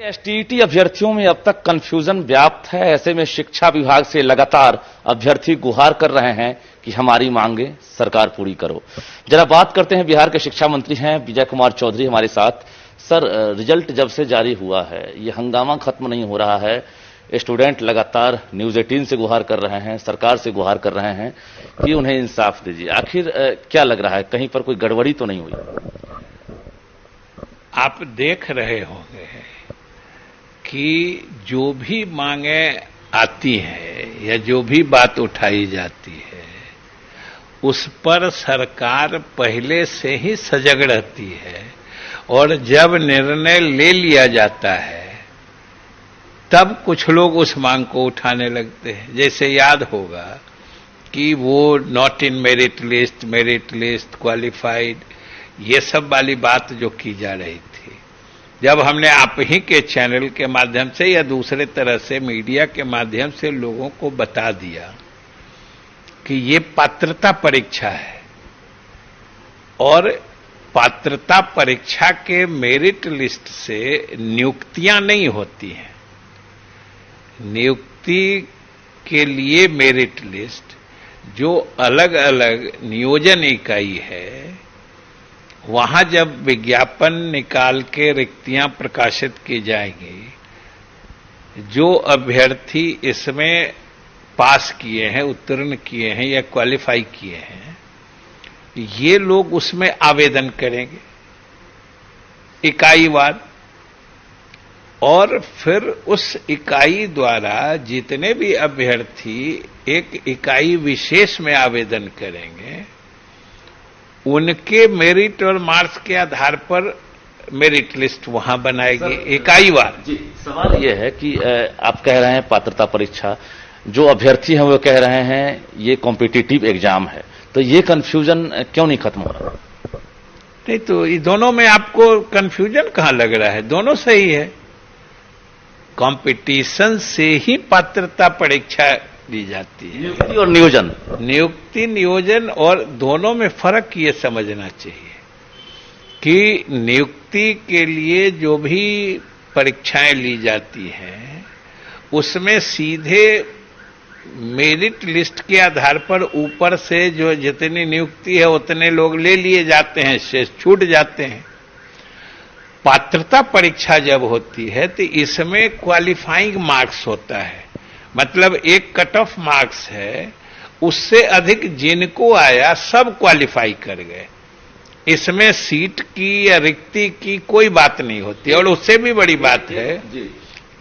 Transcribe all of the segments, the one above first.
STET अभ्यर्थियों में अब तक कंफ्यूजन व्याप्त है। ऐसे में शिक्षा विभाग से लगातार अभ्यर्थी गुहार कर रहे हैं कि हमारी मांगे सरकार पूरी करो। जरा बात करते हैं, बिहार के शिक्षा मंत्री हैं विजय कुमार चौधरी हमारे साथ। सर, रिजल्ट जब से जारी हुआ है ये हंगामा खत्म नहीं हो रहा है। स्टूडेंट लगातार न्यूज 18 से गुहार कर रहे हैं, सरकार से गुहार कर रहे हैं कि उन्हें इंसाफ दीजिए। आखिर क्या लग रहा है, कहीं पर कोई गड़बड़ी तो नहीं हुई? आप देख रहे होंगे कि जो भी मांगे आती हैं या जो भी बात उठाई जाती है उस पर सरकार पहले से ही सजग रहती है और जब निर्णय ले लिया जाता है तब कुछ लोग उस मांग को उठाने लगते हैं। जैसे याद होगा कि वो not in merit list, qualified, ये सब वाली बात जो की जा रही थी, जब हमने आप ही के चैनल के माध्यम से या दूसरे तरह से मीडिया के माध्यम से लोगों को बता दिया कि ये पात्रता परीक्षा है और पात्रता परीक्षा के मेरिट लिस्ट से नियुक्तियां नहीं होती हैं। नियुक्ति के लिए मेरिट लिस्ट जो अलग अलग नियोजन इकाई है, वहां जब विज्ञापन निकाल के रिक्तियां प्रकाशित की जाएंगी, जो अभ्यर्थी इसमें पास किए हैं, उत्तीर्ण किए हैं या क्वालिफाई किए हैं, ये लोग उसमें आवेदन करेंगे इकाईवार, और फिर उस इकाई द्वारा जितने भी अभ्यर्थी एक इकाई विशेष में आवेदन करेंगे, उनके मेरिट और मार्क्स के आधार पर मेरिट लिस्ट वहां बनाएगी इकाईवार। जी, सवाल यह है कि आप कह रहे हैं पात्रता परीक्षा, जो अभ्यर्थी हैं वो कह रहे हैं ये कॉम्पिटिटिव एग्जाम है, तो ये कंफ्यूजन क्यों नहीं खत्म हो रहा? नहीं तो ये दोनों में आपको कंफ्यूजन कहां लग रहा है? दोनों सही है। कंपटीशन से ही पात्रता परीक्षा दी जाती है। नियुक्ति और नियोजन, नियुक्ति नियोजन, और दोनों में फर्क ये समझना चाहिए कि नियुक्ति के लिए जो भी परीक्षाएं ली जाती हैं उसमें सीधे मेरिट लिस्ट के आधार पर ऊपर से जो जितनी नियुक्ति है उतने लोग ले लिए जाते हैं, शेष छूट जाते हैं। पात्रता परीक्षा जब होती है तो इसमें क्वालिफाइंग मार्क्स होता है, मतलब एक कट ऑफ मार्क्स है, उससे अधिक जिनको आया सब क्वालिफाई कर गए। इसमें सीट की या रिक्ति की कोई बात नहीं होती। और उससे भी बड़ी बात है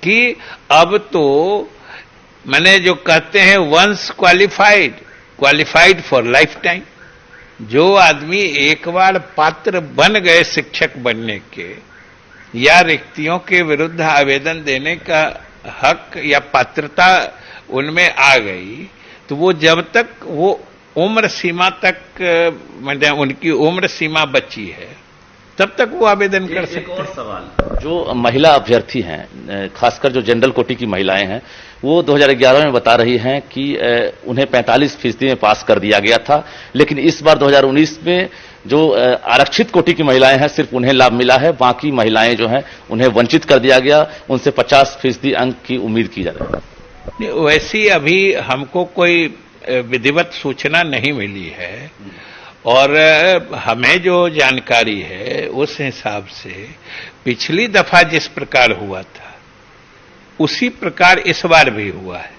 कि अब तो मैंने जो कहते हैं once qualified for lifetime. जो आदमी एक बार पात्र बन गए शिक्षक बनने के या रिक्तियों के विरुद्ध आवेदन देने का हक या पात्रता उनमें आ गई, तो वो जब तक वो उम्र सीमा तक, मतलब उनकी उम्र सीमा बची है, तब तक वो आवेदन कर सकते हैं। एक और सवाल, जो महिला अभ्यर्थी हैं, खासकर जो जनरल कोटि की महिलाएं हैं, वो 2011 में बता रही हैं कि उन्हें 45% में पास कर दिया गया था, लेकिन इस बार 2019 में जो आरक्षित कोटि की महिलाएं हैं सिर्फ उन्हें लाभ मिला है, बाकी महिलाएं जो हैं उन्हें वंचित कर दिया गया, उनसे 50% अंक की उम्मीद की जा रही है। वैसी अभी हमको कोई विधिवत सूचना नहीं मिली है, और हमें जो जानकारी है उस हिसाब से पिछली दफा जिस प्रकार हुआ था उसी प्रकार इस बार भी हुआ है।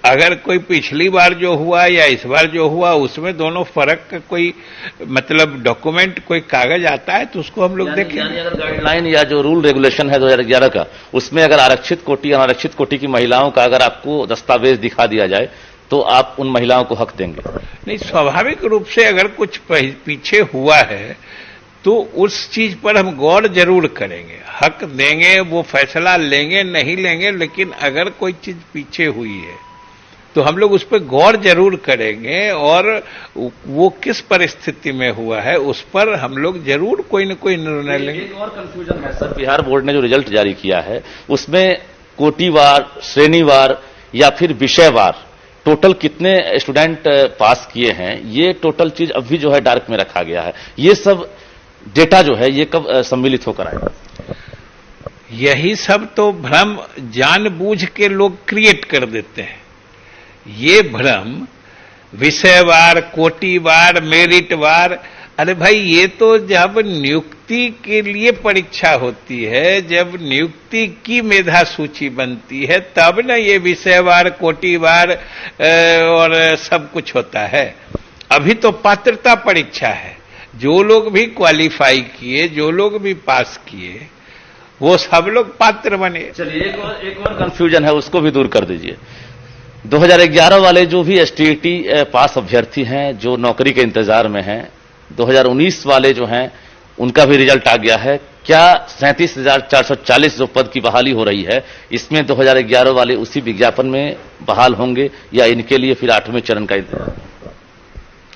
अगर कोई पिछली बार जो हुआ या इस बार जो हुआ उसमें दोनों फर्क का कोई मतलब डॉक्यूमेंट, कोई कागज आता है तो उसको हम लोग देखेंगे। अगर गाइडलाइन या जो रूल रेगुलेशन है 2011 का, उसमें अगर आरक्षित कोटि अनारक्षित कोटि की महिलाओं का अगर आपको दस्तावेज दिखा दिया जाए तो आप उन महिलाओं को हक देंगे? नहीं, स्वाभाविक रूप से अगर कुछ पीछे हुआ है तो उस चीज पर हम गौर जरूर करेंगे, हक देंगे, वो फैसला लेंगे नहीं लेंगे, लेकिन अगर कोई चीज पीछे हुई है तो हम लोग उस पर गौर जरूर करेंगे, और वो किस परिस्थिति में हुआ है उस पर हम लोग जरूर कोई न कोई निर्णय लेंगे। एक और कंफ्यूजन है सर, बिहार बोर्ड ने जो रिजल्ट जारी किया है उसमें कोटिवार, श्रेणीवार या फिर विषयवार टोटल कितने स्टूडेंट पास किए हैं, ये टोटल चीज अभी जो है डार्क में रखा गया है। ये सब डेटा जो है ये कब सम्मिलित होकर आएगा? यही सब तो भ्रम जानबूझ के लोग क्रिएट कर देते हैं। ये भ्रम विषयवार, कोटिवार, मेरिटवार, अरे भाई ये तो जब नियुक्ति के लिए परीक्षा होती है, जब नियुक्ति की मेधा सूची बनती है, तब ना ये विषयवार, कोटिवार और सब कुछ होता है। अभी तो पात्रता परीक्षा है। जो लोग भी क्वालिफाई किए, जो लोग भी पास किए, वो सब लोग पात्र बने। चलिए एक और कंफ्यूजन है, उसको भी दूर कर दीजिए। 2011 वाले जो भी एसटीईटी पास अभ्यर्थी हैं, जो नौकरी के इंतजार में हैं, 2019 वाले जो हैं, उनका भी रिजल्ट आ गया है। क्या 37,440 जो पद की बहाली हो रही है, इसमें 2011 वाले उसी विज्ञापन में बहाल होंगे या इनके लिए फिर 8वें चरण का इंतजार?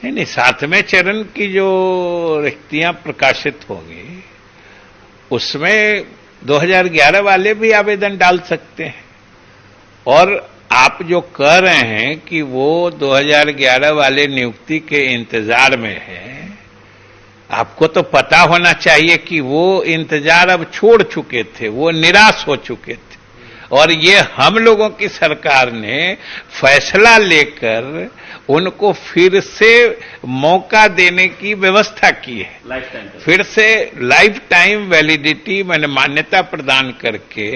नहीं, 7वें चरण की जो रिक्तियां प्रकाशित होंगी, उसमें 2011 वाले भी आवेदन डाल सकते हैं। और आप जो कह रहे हैं कि वो 2011 वाले नियुक्ति के इंतजार में हैं, आपको तो पता होना चाहिए कि वो इंतजार अब छोड़ चुके थे, वो निराश हो चुके थे। और ये हम लोगों की सरकार ने फैसला लेकर उनको फिर से मौका देने की व्यवस्था की है। फिर से लाइफ टाइम वैलिडिटी मैंने मान्यता प्रदान करके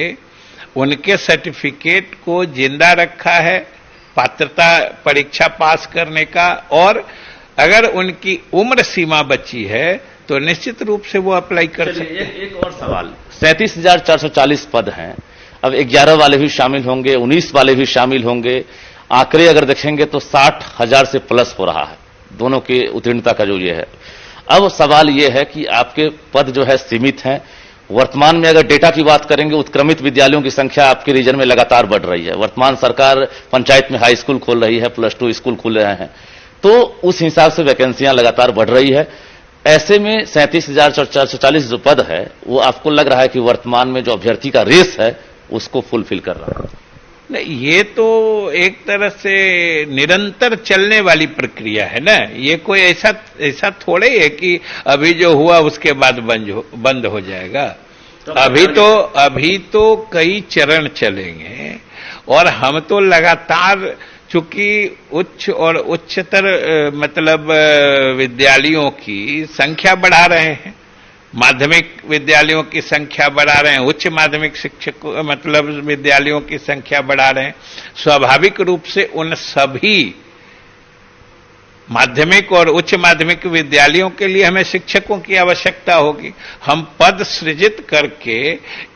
उनके सर्टिफिकेट को जिंदा रखा है, पात्रता परीक्षा पास करने का। और अगर उनकी उम्र सीमा बची है तो निश्चित रूप से वो अप्लाई कर सकते हैं। एक और सवाल, 37,440 पद हैं, अब 11 वाले भी शामिल होंगे, 19 वाले भी शामिल होंगे। आंकड़े अगर देखेंगे तो 60,000 से प्लस हो रहा है दोनों की उत्तीर्णता का जो ये है। अब सवाल ये है कि आपके पद जो है सीमित हैं। वर्तमान में अगर डेटा की बात करेंगे, उत्क्रमित विद्यालयों की संख्या आपके रीजन में लगातार बढ़ रही है। वर्तमान सरकार पंचायत में हाई स्कूल खोल रही है, +2 स्कूल खुल रहे हैं, तो उस हिसाब से वैकेंसियां लगातार बढ़ रही है। ऐसे में 37,440 जो पद है, वो आपको लग रहा है कि वर्तमान में जो अभ्यर्थी का रेस है उसको फुलफिल कर रहा है? नहीं, ये तो एक तरह से निरंतर चलने वाली प्रक्रिया है ना। ये कोई ऐसा थोड़े है कि अभी जो हुआ उसके बाद बंद हो जाएगा। अभी तो कई चरण चलेंगे और हम तो लगातार, चूंकि उच्च और उच्चतर मतलब विद्यालयों की संख्या बढ़ा रहे हैं, माध्यमिक विद्यालयों की संख्या बढ़ा रहे हैं, उच्च माध्यमिक शिक्षक मतलब विद्यालयों की संख्या बढ़ा रहे हैं। स्वाभाविक रूप से उन सभी माध्यमिक और उच्च माध्यमिक विद्यालयों के लिए हमें शिक्षकों की आवश्यकता होगी। हम पद सृजित करके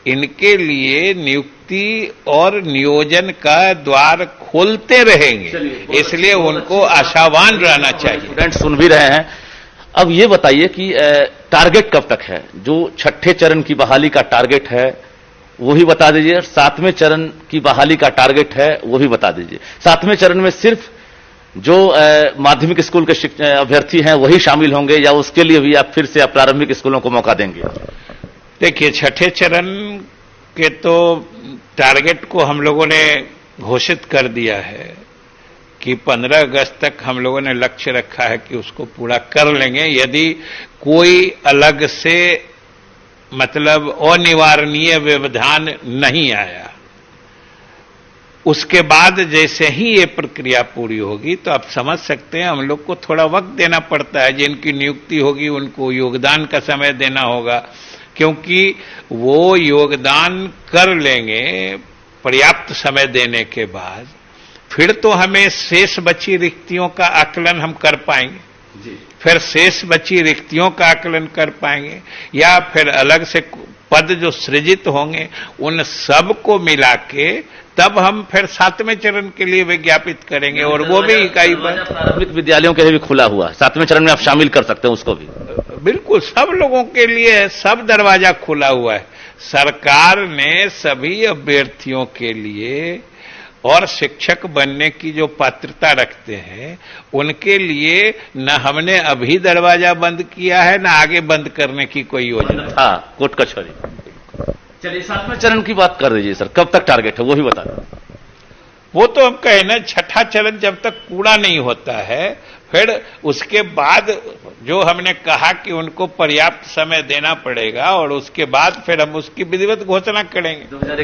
इनके लिए नियुक्ति और नियोजन का द्वार खोलते रहेंगे, इसलिए उनको आशावान रहना चाहिए। स्टूडेंट सुन भी रहे हैं। अब ये बताइए कि टारगेट कब तक है? जो 6ठे चरण की बहाली का टारगेट है वो भी बता दीजिए, 7वें चरण की बहाली का टारगेट है वो भी बता दीजिए। 7वें चरण में सिर्फ जो माध्यमिक स्कूल के अभ्यर्थी हैं वही शामिल होंगे या उसके लिए भी आप फिर से प्रारंभिक स्कूलों को मौका देंगे? देखिए, 6ठे चरण के तो टारगेट को हम लोगों ने घोषित कर दिया है कि 15 अगस्त तक हम लोगों ने लक्ष्य रखा है कि उसको पूरा कर लेंगे। यदि कोई अलग से मतलब अनिवार्य व्यवधान नहीं आया, उसके बाद जैसे ही ये प्रक्रिया पूरी होगी तो आप समझ सकते हैं हम लोग को थोड़ा वक्त देना पड़ता है। जिनकी नियुक्ति होगी उनको योगदान का समय देना होगा, क्योंकि वो योगदान कर लेंगे पर्याप्त समय देने के बाद, फिर तो हमें शेष बची रिक्तियों का आकलन हम कर पाएंगे जी। फिर शेष बची रिक्तियों का आकलन कर पाएंगे या फिर अलग से पद जो सृजित होंगे उन सब को मिला के तब हम फिर 7वें चरण के लिए विज्ञापित करेंगे। और वो भी इकाई प्रारंभिक विद्यालयों के लिए भी खुला हुआ है, 7वें चरण में आप शामिल कर सकते हैं उसको भी। बिल्कुल, सब लोगों के लिए सब दरवाजा खुला हुआ है। सरकार ने सभी अभ्यर्थियों के लिए और शिक्षक बनने की जो पात्रता रखते हैं उनके लिए न हमने अभी दरवाजा बंद किया है न आगे बंद करने की कोई योजना। हाँ, कोर्ट कचहरी। चलिए 7वें चरण की बात कर दीजिए सर, कब तक टारगेट है वो भी बता दें। वो तो हम कहे ना, छठा चरण जब तक पूरा नहीं होता है, फिर उसके बाद जो हमने कहा कि उनको पर्याप्त समय देना पड़ेगा और उसके बाद फिर हम उसकी विधिवत घोषणा करेंगे।